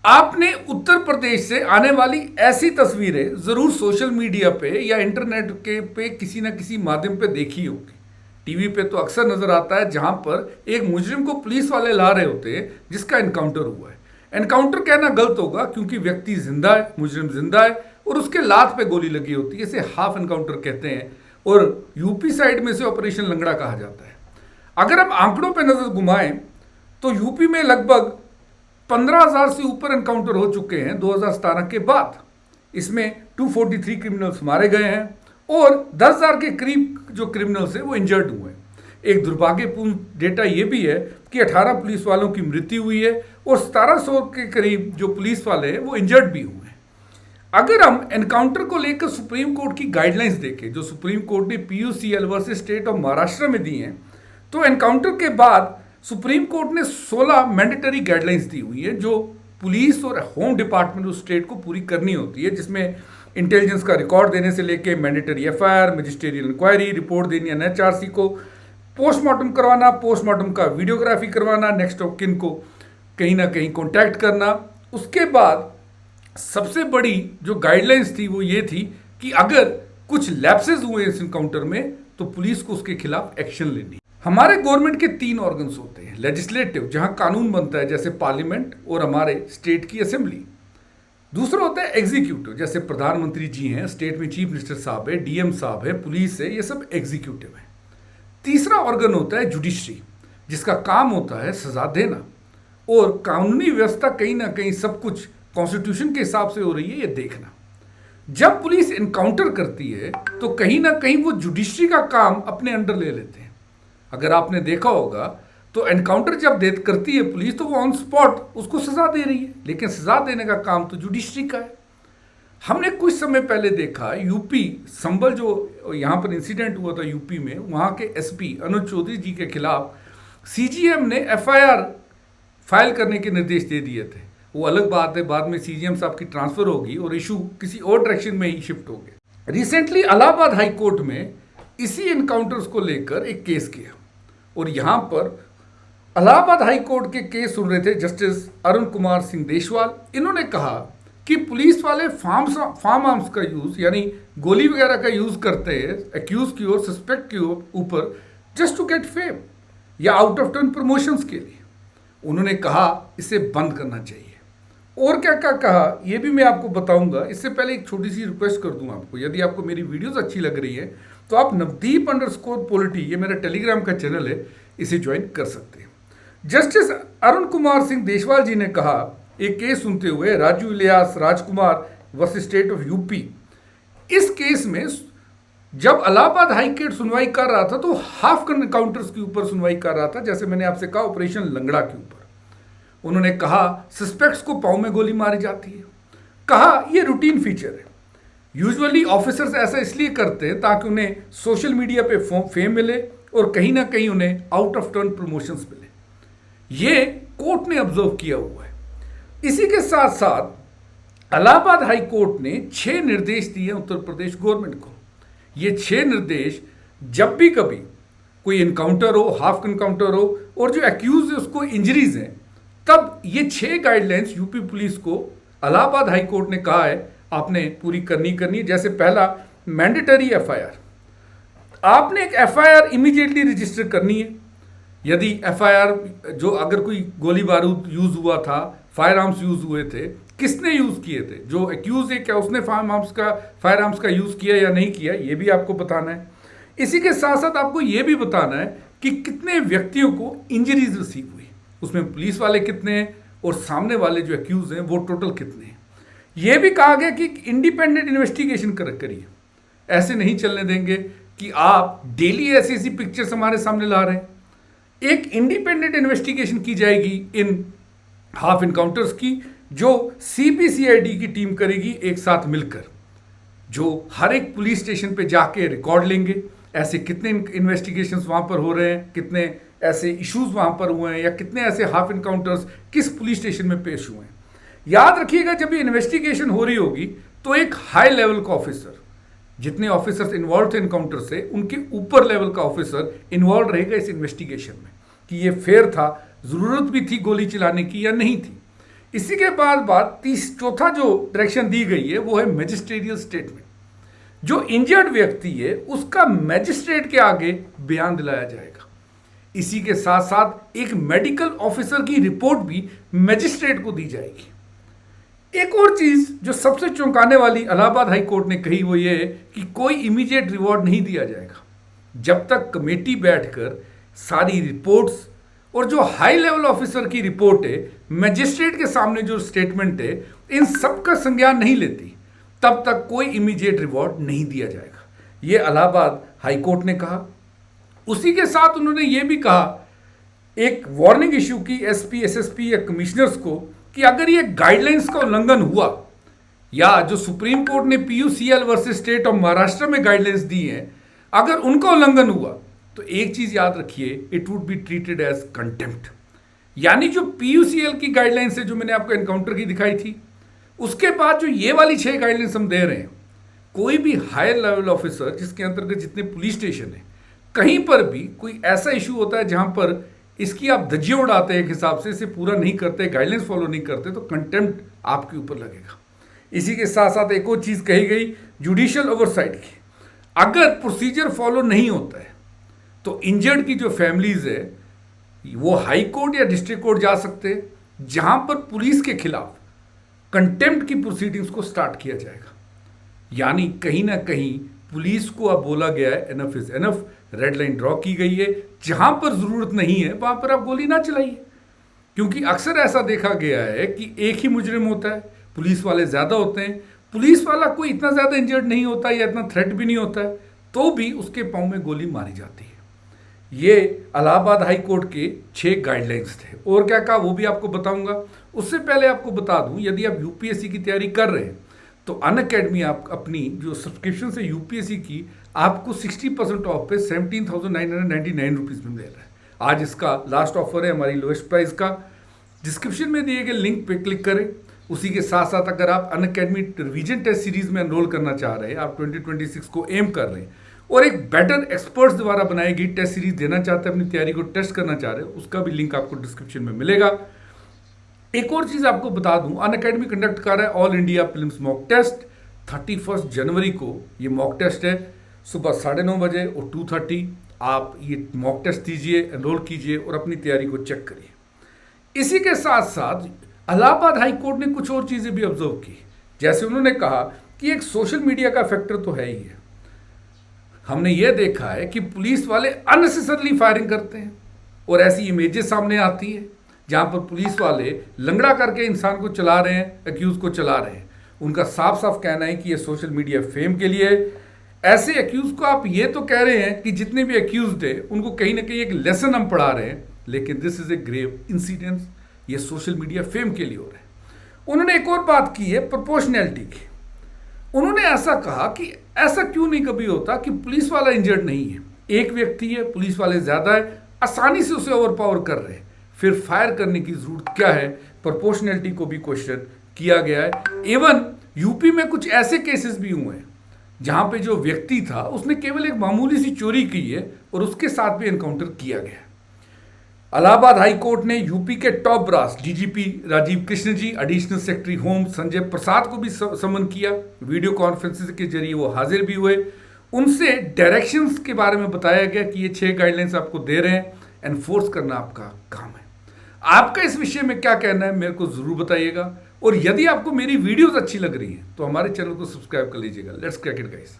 आपने उत्तर प्रदेश से आने वाली ऐसी तस्वीरें जरूर सोशल मीडिया पे या इंटरनेट के पे किसी ना किसी माध्यम पे देखी होगी। टीवी पे तो अक्सर नजर आता है जहां पर एक मुजरिम को पुलिस वाले ला रहे होते हैं जिसका एनकाउंटर हुआ है। एनकाउंटर कहना गलत होगा क्योंकि व्यक्ति जिंदा है, मुजरिम जिंदा है और उसके लात पे गोली लगी होती है। इसे हाफ एनकाउंटर कहते हैं और यूपी साइड में से ऑपरेशन लंगड़ा कहा जाता है। अगर हम आंकड़ों पर नजर घुमाएं तो यूपी में लगभग 15,000 से ऊपर एनकाउंटर हो चुके हैं 2017 के बाद। इसमें 243 क्रिमिनल्स मारे गए हैं और 10,000 के करीब जो क्रिमिनल्स हैं वो इंजर्ड हुए हैं। एक दुर्भाग्यपूर्ण डेटा ये भी है कि 18 पुलिस वालों की मृत्यु हुई है और 1700 के करीब जो पुलिस वाले हैं वो इंजर्ड भी हुए हैं। अगर हम एनकाउंटर को लेकर सुप्रीम कोर्ट की गाइडलाइंस देखें जो सुप्रीम कोर्ट ने PUCL versus state of Maharashtra में दी हैं, तो एनकाउंटर के बाद सुप्रीम कोर्ट ने 16 मैंडेटरी गाइडलाइंस दी हुई है जो पुलिस और होम डिपार्टमेंट उस स्टेट को पूरी करनी होती है, जिसमें इंटेलिजेंस का रिकॉर्ड देने से लेके mandatory FIR, magisterial inquiry, report देनी NHRC को, पोस्टमार्टम करवाना, पोस्टमार्टम का वीडियोग्राफी करवाना, नेक्स्ट ऑफ किन को कहीं ना कहीं कॉन्टैक्ट करना। उसके बाद सबसे बड़ी जो गाइडलाइंस थी वो ये थी कि अगर कुछ लैप्सेस हुए इस इनकाउंटर में तो पुलिस को उसके खिलाफ एक्शन लेनी। हमारे गवर्नमेंट के 3 ऑर्गन्स होते हैं। लेजिस्लेटिव जहां कानून बनता है जैसे पार्लियामेंट और हमारे स्टेट की असेंबली। दूसरा होता है एग्जीक्यूटिव जैसे प्रधानमंत्री जी हैं, स्टेट में चीफ मिनिस्टर साहब है, DM साहब है, पुलिस है, ये सब एग्जीक्यूटिव है। तीसरा ऑर्गन होता है जुडिशरी जिसका काम होता है सजा देना और कानूनी व्यवस्था कहीं ना कहीं सब कुछ कॉन्स्टिट्यूशन के हिसाब से हो रही है ये देखना। जब पुलिस एनकाउंटर करती है तो कहीं ना कहीं वो जुडिशरी का काम अपने अंडर ले लेते हैं। अगर आपने देखा होगा तो एनकाउंटर जब करती है पुलिस तो वो ऑन स्पॉट उसको सजा दे रही है, लेकिन सजा देने का काम तो जुडिशरी का है। हमने कुछ समय पहले देखा यूपी संभल जो यहाँ पर इंसिडेंट हुआ था यूपी में, वहाँ के SP अनुज चौधरी जी के खिलाफ CGM ने FIR फाइल करने के निर्देश दे दिए थे। वो अलग बात है, बाद में CGM साहब की ट्रांसफर होगी और इशू किसी और डायरेक्शन में ही शिफ्ट हो गया। रिसेंटली इलाहाबाद हाई कोर्ट में इसी एनकाउंटर्स को लेकर एक केस किया और यहाँ पर इलाहाबाद हाई कोर्ट के केस सुन रहे थे जस्टिस अरुण कुमार सिंह देशवाल। इन्होंने कहा कि पुलिस वाले फार्म आर्म्स का यूज यानी गोली वगैरह का यूज करते हैं एक्यूज की ओर, सस्पेक्ट की ऊपर जस्ट टू गेट फेम या आउट ऑफ टर्न प्रमोशंस के लिए। उन्होंने कहा इसे बंद करना चाहिए। और क्या क्या कहा ये भी मैं आपको बताऊंगा। इससे पहले एक छोटी सी रिक्वेस्ट कर दूं आपको, यदि आपको मेरी वीडियोस अच्छी लग रही है तो आप नवदीप_पोलिटी ये मेरा टेलीग्राम का चैनल है, इसे ज्वाइन कर सकते हैं। जस्टिस अरुण कुमार सिंह देशवाल जी ने कहा एक केस सुनते हुए राजू इलियास राजकुमार वर्सेस स्टेट ऑफ यूपी। इस केस में जब इलाहाबाद हाई कोर्ट सुनवाई कर रहा था तो हाफ एनकाउंटर्स के ऊपर सुनवाई कर रहा था, जैसे मैंने आपसे कहा ऑपरेशन लंगड़ा के ऊपर। उन्होंने कहा सस्पेक्ट्स को पांव में गोली मारी जाती है। कहा यह रूटीन फीचर है, यूजुअली ऑफिसर्स ऐसा इसलिए करते हैं ताकि उन्हें सोशल मीडिया पे फेम मिले और कहीं ना कहीं उन्हें आउट ऑफ टर्न प्रमोशंस मिले। ये कोर्ट ने ऑब्जर्व किया हुआ है। इसी के साथ साथ इलाहाबाद हाई कोर्ट ने 6 निर्देश दिए उत्तर प्रदेश गवर्नमेंट को। ये 6 निर्देश जब भी कभी कोई एनकाउंटर हो, हाफ एनकाउंटर हो और जो एक्यूज है उसको इंजरीज हैं, तब ये 6 गाइडलाइंस यूपी पुलिस को इलाहाबाद हाई कोर्ट ने कहा है आपने पूरी करनी है। जैसे पहला मैंडेटरी FIR, आपने एक FIR इमीडिएटली रजिस्टर करनी है। यदि FIR जो अगर कोई गोली बारूद यूज हुआ था, फायर आर्म्स यूज हुए थे, किसने यूज किए थे, जो एक्यूज है क्या उसने फायर आर्म्स का यूज किया या नहीं किया, ये भी आपको बताना है। इसी के साथ साथ आपको ये भी बताना है कि कितने व्यक्तियों को इंजरीज रिसीव हुई, उसमें पुलिस वाले कितने हैं और सामने वाले जो एक्यूज हैं वो टोटल कितने हैं। यह भी कहा गया कि इंडिपेंडेंट इन्वेस्टिगेशन करिए। ऐसे नहीं चलने देंगे कि आप डेली ऐसी पिक्चर्स हमारे सामने ला रहे हैं। एक इंडिपेंडेंट इन्वेस्टिगेशन की जाएगी इन हाफ इनकाउंटर्स की, जो CBCID की टीम करेगी एक साथ मिलकर, जो हर एक पुलिस स्टेशन पे जाके रिकॉर्ड लेंगे ऐसे कितने इन्वेस्टिगेशंस वहां पर हो रहे हैं, कितने ऐसे इश्यूज वहां पर हुए हैं या कितने ऐसे हाफ इनकाउंटर्स किस पुलिस स्टेशन में पेश हुए हैं। याद रखिएगा जब ये इन्वेस्टिगेशन हो रही होगी तो एक हाई लेवल का ऑफिसर, जितने ऑफिसर्स इन्वॉल्व थे इनकाउंटर से, उनके ऊपर लेवल का ऑफिसर इन्वॉल्व रहेगा इस इन्वेस्टिगेशन में कि ये फेयर था, जरूरत भी थी गोली चलाने की या नहीं थी। इसी के बाद बात चौथा जो डायरेक्शन दी गई है वो है मैजिस्ट्रेरियल स्टेटमेंट। जो इंजर्ड व्यक्ति है उसका मैजिस्ट्रेट के आगे बयान दिलाया जाएगा। इसी के साथ साथ एक मेडिकल ऑफिसर की रिपोर्ट भी मैजिस्ट्रेट को दी जाएगी। एक और चीज जो सबसे चौंकाने वाली इलाहाबाद हाई कोर्ट ने कही वो ये है कि कोई इमीडिएट रिवॉर्ड नहीं दिया जाएगा जब तक कमेटी बैठकर सारी रिपोर्ट्स और जो हाई लेवल ऑफिसर की रिपोर्ट है, मैजिस्ट्रेट के सामने जो स्टेटमेंट है, इन सब का संज्ञान नहीं लेती, तब तक कोई इमीडिएट रिवॉर्ड नहीं दिया जाएगा। ये इलाहाबाद हाई कोर्ट ने कहा। उसी के साथ उन्होंने ये भी कहा, एक वार्निंग इशू की एसपी, एसएसपी या कमिश्नर्स को कि अगर ये गाइडलाइंस का उल्लंघन हुआ या जो सुप्रीम कोर्ट ने PUCL versus state of Maharashtra में गाइडलाइंस दी हैं, अगर उनका उल्लंघन हुआ तो एक चीज याद रखिए, it would be treated as contempt. यानी जो पीयूसीएल की गाइडलाइंस है जो मैंने आपको एनकाउंटर की दिखाई थी, उसके बाद जो ये वाली 6 गाइडलाइंस हम दे रहे हैं, कोई भी हायर लेवल ऑफिसर जिसके अंतर्गत जितने पुलिस स्टेशन है, कहीं पर भी कोई ऐसा इशू होता है जहां पर इसकी आप धज्जियां उड़ाते हैं एक हिसाब से, इसे पूरा नहीं करते, गाइडलाइंस फॉलो नहीं करते, तो कंटेम्प्ट आपके ऊपर लगेगा। इसी के साथ साथ एक और चीज कही गई जुडिशियल ओवरसाइट की। अगर प्रोसीजर फॉलो नहीं होता है तो इंजर्ड की जो फैमिलीज है वो हाई कोर्ट या डिस्ट्रिक्ट कोर्ट जा सकते हैं, जहां पर पुलिस के खिलाफ कंटेम्प्ट की प्रोसीडिंग्स को स्टार्ट किया जाएगा। यानी कहीं ना कहीं पुलिस को अब बोला गया है enough is enough, red line draw की गई है, जहां पर जरूरत नहीं है वहां पर आप गोली ना चलाइए। क्योंकि अक्सर ऐसा देखा गया है कि एक ही मुजरिम होता है, पुलिस वाले ज्यादा होते हैं, पुलिस वाला कोई इतना ज्यादा इंजर्ड नहीं होता या इतना थ्रेट भी नहीं होता है, तो भी उसके पांव में गोली मारी जाती है। ये इलाहाबाद हाई कोर्ट के 6 गाइडलाइंस थे। और क्या कहा वो भी आपको बताऊंगा। उससे पहले आपको बता दूं, यदि आप यूपीएससी की तैयारी कर रहे हैं तो अनअकैडमी आप अपनी जो सब्सक्रिप्शन है यूपीएससी की, आपको 60% ऑफ पे 17,999 रुपीज़ में दे रहा है। आज इसका लास्ट ऑफर है हमारी लोएस्ट प्राइस का। डिस्क्रिप्शन में दिए गए लिंक पे क्लिक करें। उसी के साथ साथ अगर आप अनअकैडमी रिवीजन टेस्ट सीरीज में एनरोल करना चाह रहे हैं, आप 2026 को एम कर रहे हैं और एक बेटर एक्सपर्ट्स द्वारा बनाई गई टेस्ट सीरीज देना चाहते हैं, अपनी तैयारी को टेस्ट करना चाह रहे हैं, उसका भी लिंक आपको डिस्क्रिप्शन में मिलेगा। एक और चीज आपको बता दूं, अनअकैडमी कंडक्ट कर रहा है all India prelims mock test. 31 जनवरी को ये मॉक टेस्ट है, सुबह 9:30 बजे और 2:30। आप ये मॉक टेस्ट दीजिए, एनरोल कीजिए और अपनी तैयारी को चेक करिए। इसी के साथ साथ इलाहाबाद हाई कोर्ट ने कुछ और चीजें भी ऑब्जर्व की। जैसे उन्होंने कहा कि एक सोशल मीडिया का फैक्टर तो है ही है। हमने यह देखा है कि पुलिस वाले अननेसेसरली फायरिंग करते हैं और ऐसी इमेजेस सामने आती है जहां पर पुलिस वाले लंगड़ा करके इंसान को चला रहे हैं, एक्यूज को चला रहे हैं। उनका साफ साफ कहना है कि यह सोशल मीडिया फेम के लिए है। ऐसे एक्यूज को आप ये तो कह रहे हैं कि जितने भी एक्यूज्ड है उनको कहीं ना कहीं एक लेसन हम पढ़ा रहे हैं, लेकिन this is a grave incident. ये सोशल मीडिया फेम के लिए हो रहा है। उन्होंने एक और बात की है प्रोपोर्शनैलिटी की। उन्होंने ऐसा कहा कि ऐसा क्यों नहीं कभी होता कि पुलिस वाला इंजर्ड नहीं है, एक व्यक्ति है, पुलिस वाले ज्यादा है, आसानी से उसे ओवरपावर कर रहे हैं, फिर फायर करने की जरूरत क्या है। प्रोपोर्शनैलिटी को भी क्वेश्चन किया गया है। इवन यूपी में कुछ ऐसे केसेस भी हुए हैं जहां पे जो व्यक्ति था उसने केवल एक मामूली सी चोरी की है और उसके साथ भी एनकाउंटर किया गया। इलाहाबाद हाई कोर्ट ने यूपी के top brass DGP Rajeev Krishna ji, additional secretary home Sanjay Prasad को भी समन किया। वीडियो कॉन्फ्रेंसिंग के जरिए वो हाजिर भी हुए। उनसे डायरेक्शंस के बारे में बताया गया कि ये 6 गाइडलाइंस आपको दे रहे हैं, एनफोर्स करना आपका काम है। आपका इस विषय में क्या कहना है मेरे को जरूर बताइएगा। और यदि आपको मेरी वीडियोस अच्छी लग रही हैं तो हमारे चैनल को सब्सक्राइब कर लीजिएगा। Let's crack it guys.